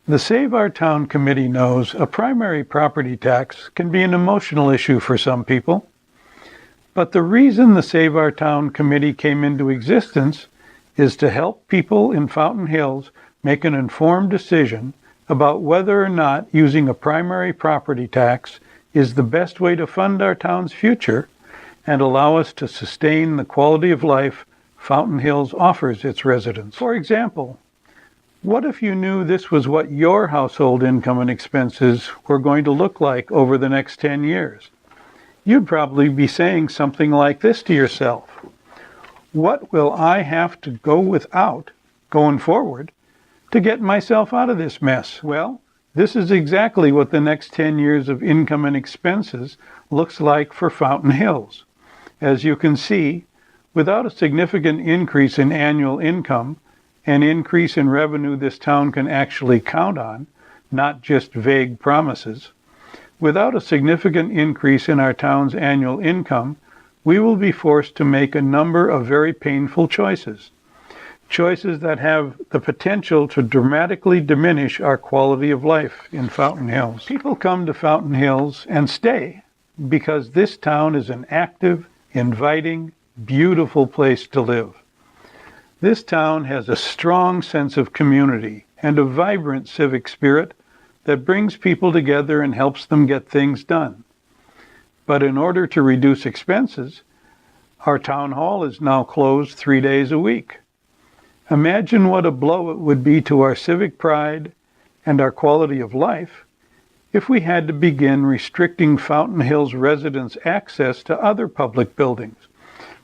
The Save Our Town Committee knows a primary property tax can be an emotional issue for some people. But the reason the Save Our Town Committee came into existence is to help people in Fountain Hills make an informed decision about whether or not using a primary property tax is the best way to fund our town's future and allow us to sustain the quality of life Fountain Hills offers its residents. For example, what if you knew this was what your household income and expenses were going to look like over the next 10 years? You'd probably be saying something like this to yourself: what will I have to go without going forward to get myself out of this mess? Well, this is exactly what the next 10 years of income and expenses looks like for Fountain Hills. As you can see, without a significant increase in annual income, an increase in revenue this town can actually count on, not just vague promises, without a significant increase in our town's annual income, we will be forced to make a number of very painful choices. Choices that have the potential to dramatically diminish our quality of life in Fountain Hills. People come to Fountain Hills and stay because this town is an active, inviting, beautiful place to live. This town has a strong sense of community and a vibrant civic spirit that brings people together and helps them get things done. But in order to reduce expenses, our town hall is now closed 3 days a week. Imagine what a blow it would be to our civic pride and our quality of life if we had to begin restricting Fountain Hills residents' access to other public buildings,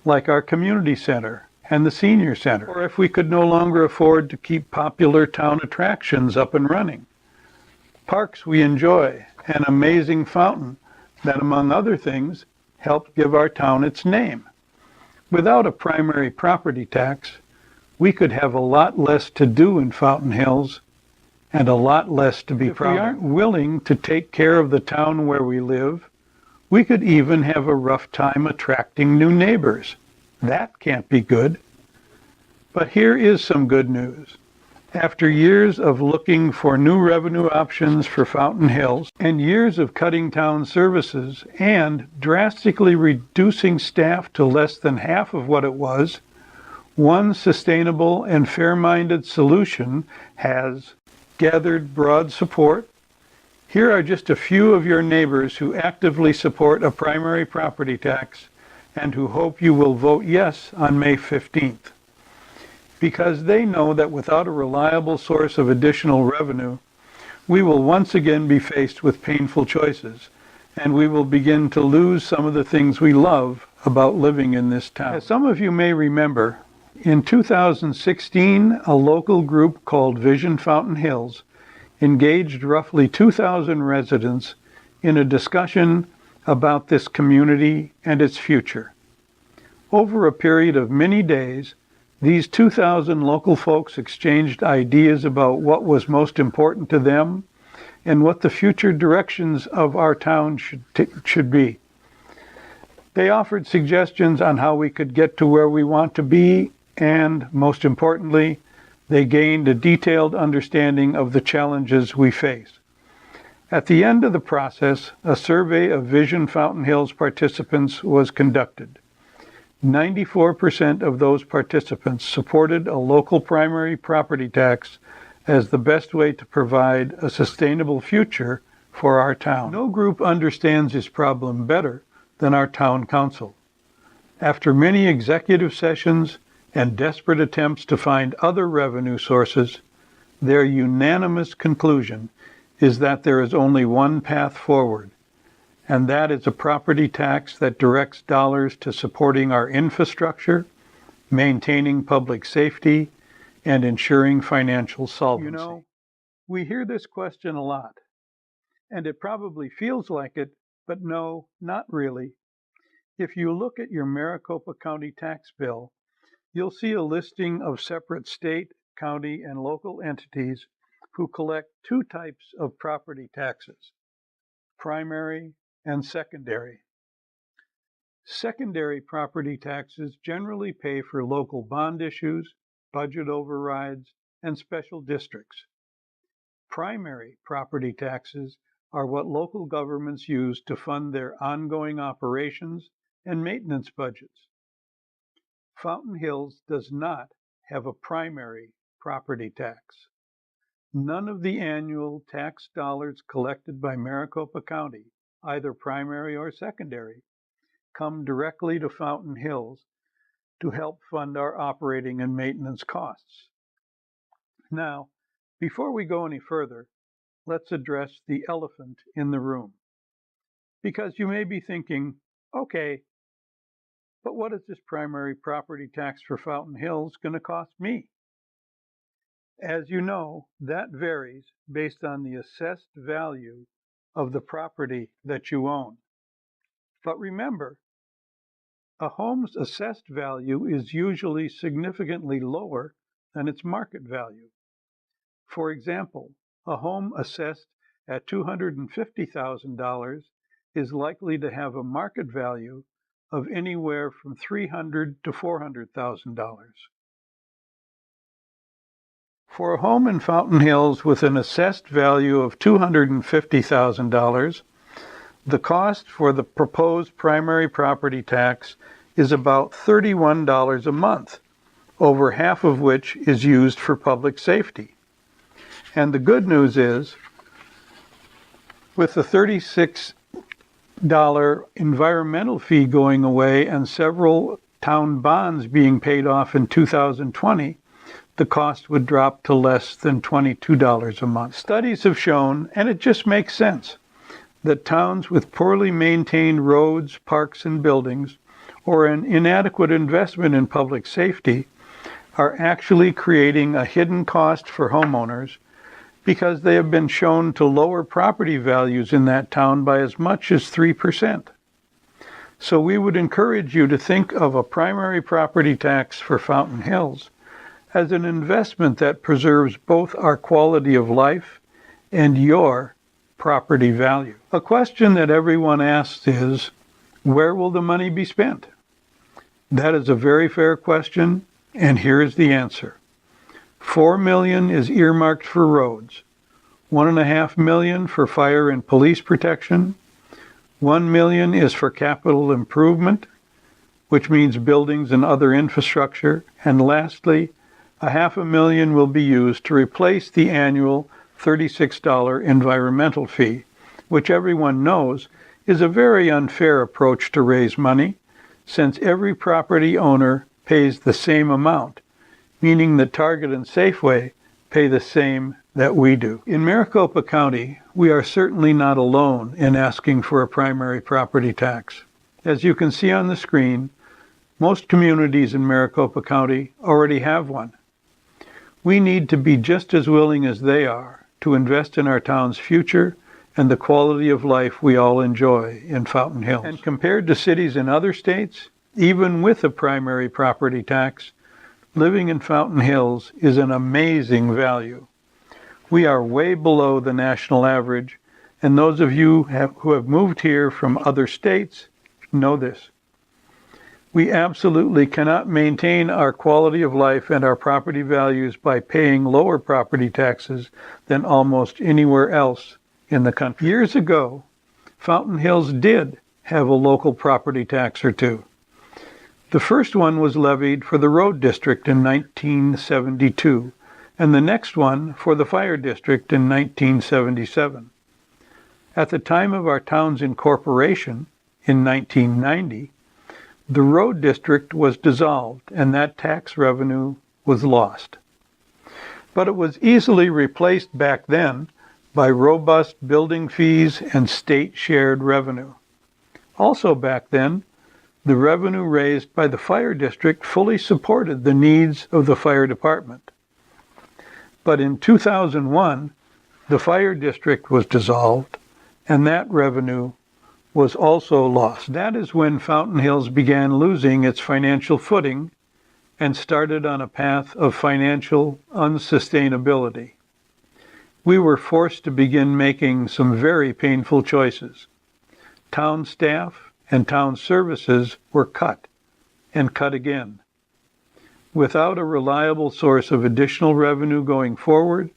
like our community center and the senior center, or if we could no longer afford to keep popular town attractions up and running. Parks we enjoy, an amazing fountain that, among other things, helped give our town its name. Without a primary property tax, we could have a lot less to do in Fountain Hills and a lot less to be proud of. If we aren't willing to take care of the town where we live, we could even have a rough time attracting new neighbors. That can't be good. But here is some good news. After years of looking for new revenue options for Fountain Hills and years of cutting town services and drastically reducing staff to less than half of what it was, one sustainable and fair-minded solution has gathered broad support. Here are just a few of your neighbors who actively support a primary property tax and who hope you will vote yes on May 15th. Because they know that without a reliable source of additional revenue, we will once again be faced with painful choices, and we will begin to lose some of the things we love about living in this town. As some of you may remember, in 2016, a local group called Vision Fountain Hills engaged roughly 2,000 residents in a discussion about this community and its future. Over a period of many days, these 2,000 local folks exchanged ideas about what was most important to them and what the future directions of our town should be. They offered suggestions on how we could get to where we want to be, and most importantly, they gained a detailed understanding of the challenges we face. At the end of the process, a survey of Vision Fountain Hills participants was conducted. 94% of those participants supported a local primary property tax as the best way to provide a sustainable future for our town. No group understands this problem better than our town council. After many executive sessions and desperate attempts to find other revenue sources, their unanimous conclusion is that there is only one path forward, and that is a property tax that directs dollars to supporting our infrastructure, maintaining public safety, and ensuring financial solvency. You know, we hear this question a lot, and it probably feels like it, but no, not really. If you look at your Maricopa County tax bill, you'll see a listing of separate state, county, and local entities who collect two types of property taxes: primary and secondary. Secondary property taxes generally pay for local bond issues, budget overrides, and special districts. Primary property taxes are what local governments use to fund their ongoing operations and maintenance budgets. Fountain Hills does not have a primary property tax. None of the annual tax dollars collected by Maricopa County, either primary or secondary, come directly to Fountain Hills to help fund our operating and maintenance costs. Now, before we go any further, let's address the elephant in the room. Because you may be thinking, okay, but what is this primary property tax for Fountain Hills going to cost me? As you know, that varies based on the assessed value of the property that you own. But remember, a home's assessed value is usually significantly lower than its market value. For example, a home assessed at $250,000 is likely to have a market value of anywhere from $300,000 to $400,000. For a home in Fountain Hills with an assessed value of $250,000, the cost for the proposed primary property tax is about $31 a month, over half of which is used for public safety. And the good news is, with the $36 environmental fee going away and several town bonds being paid off in 2020, the cost would drop to less than $22 a month. Studies have shown, and it just makes sense, that towns with poorly maintained roads, parks, and buildings, or an inadequate investment in public safety, are actually creating a hidden cost for homeowners because they have been shown to lower property values in that town by as much as 3%. So we would encourage you to think of a primary property tax for Fountain Hills as an investment that preserves both our quality of life and your property value. A question that everyone asks is, where will the money be spent? That is a very fair question, and here is the answer. $4 million is earmarked for roads, $1.5 million for fire and police protection, $1 million is for capital improvement, which means buildings and other infrastructure, and lastly, $500,000 will be used to replace the annual $36 environmental fee, which everyone knows is a very unfair approach to raise money, since every property owner pays the same amount, meaning that Target and Safeway pay the same that we do. In Maricopa County, we are certainly not alone in asking for a primary property tax. As you can see on the screen, most communities in Maricopa County already have one. We need to be just as willing as they are to invest in our town's future and the quality of life we all enjoy in Fountain Hills. And compared to cities in other states, even with a primary property tax, living in Fountain Hills is an amazing value. We are way below the national average, and those of you who have moved here from other states know this. We absolutely cannot maintain our quality of life and our property values by paying lower property taxes than almost anywhere else in the country. Years ago, Fountain Hills did have a local property tax or two. The first one was levied for the road district in 1972, and the next one for the fire district in 1977. At the time of our town's incorporation in 1990, the road district was dissolved and that tax revenue was lost. But it was easily replaced back then by robust building fees and state shared revenue. Also back then, the revenue raised by the fire district fully supported the needs of the fire department. But in 2001, the fire district was dissolved and that revenue was also lost. That is when Fountain Hills began losing its financial footing and started on a path of financial unsustainability. We were forced to begin making some very painful choices. Town staff and town services were cut, and cut again. Without a reliable source of additional revenue going forward,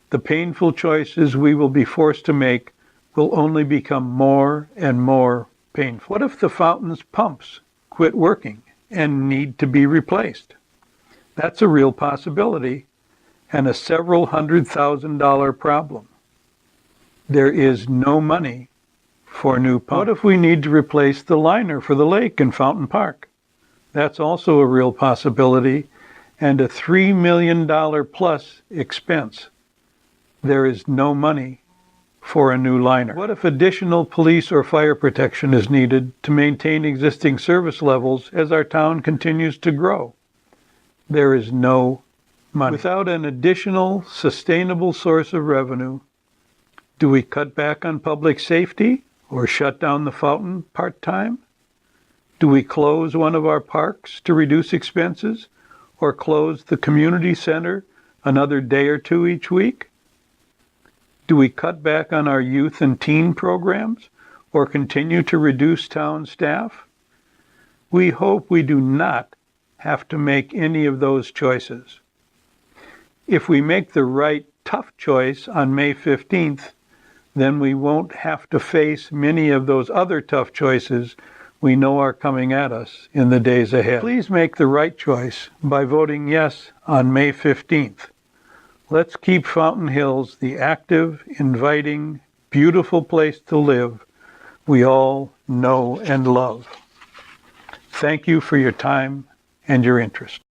the painful choices we will be forced to make will only become more and more painful. What if the fountain's pumps quit working and need to be replaced? That's a real possibility and a several $100,000 problem. There is no money for new pumps. What if we need to replace the liner for the lake in Fountain Park? That's also a real possibility and a $3 million plus expense. There is no money for a new liner. What if additional police or fire protection is needed to maintain existing service levels as our town continues to grow? There is no money. Without an additional sustainable source of revenue, do we cut back on public safety or shut down the fountain part-time? Do we close one of our parks to reduce expenses or close the community center another day or two each week? Do we cut back on our youth and teen programs or continue to reduce town staff? We hope we do not have to make any of those choices. If we make the right tough choice on May 15th, then we won't have to face many of those other tough choices we know are coming at us in the days ahead. Please make the right choice by voting yes on May 15th. Let's keep Fountain Hills the active, inviting, beautiful place to live we all know and love. Thank you for your time and your interest.